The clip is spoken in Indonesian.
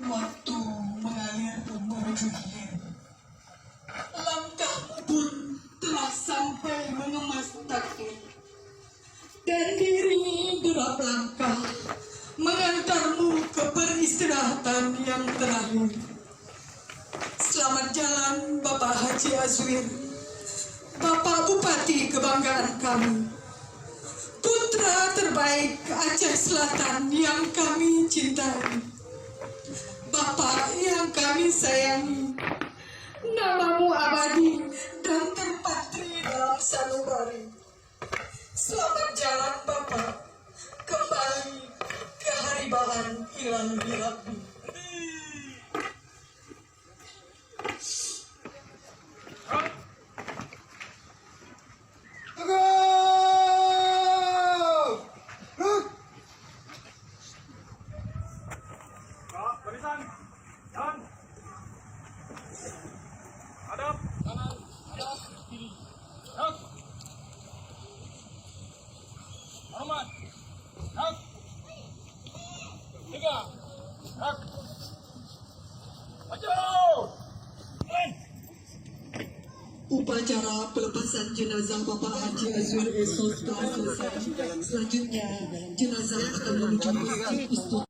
Waktu mengalir menuju hilir, langkahmu pun telah sampai mengemas takdir, dan diiringi derap langkah mengantarmu ke peristirahatan yang terakhir. Selamat jalan Bapak Haji Azwir, Bapak Bupati kebanggaan kami, putra terbaik Aceh Selatan yang kami cintai, Bapak yang kami sayangi. Namamu abadi dan terpatri dalam sanubari. Selamat jalan Bapak, kembali ke haribaan ilahi Rabbi. Barisan, jalan. Hadap, kanan, hadap, kiri. Hak. Hormat. Hak. 3. Hak. Maju. Upacara pelepasan jenazah Bapak Haji Azwir esok telah selesai. Selanjutnya jenazah akan menuju masjid Istiqlal.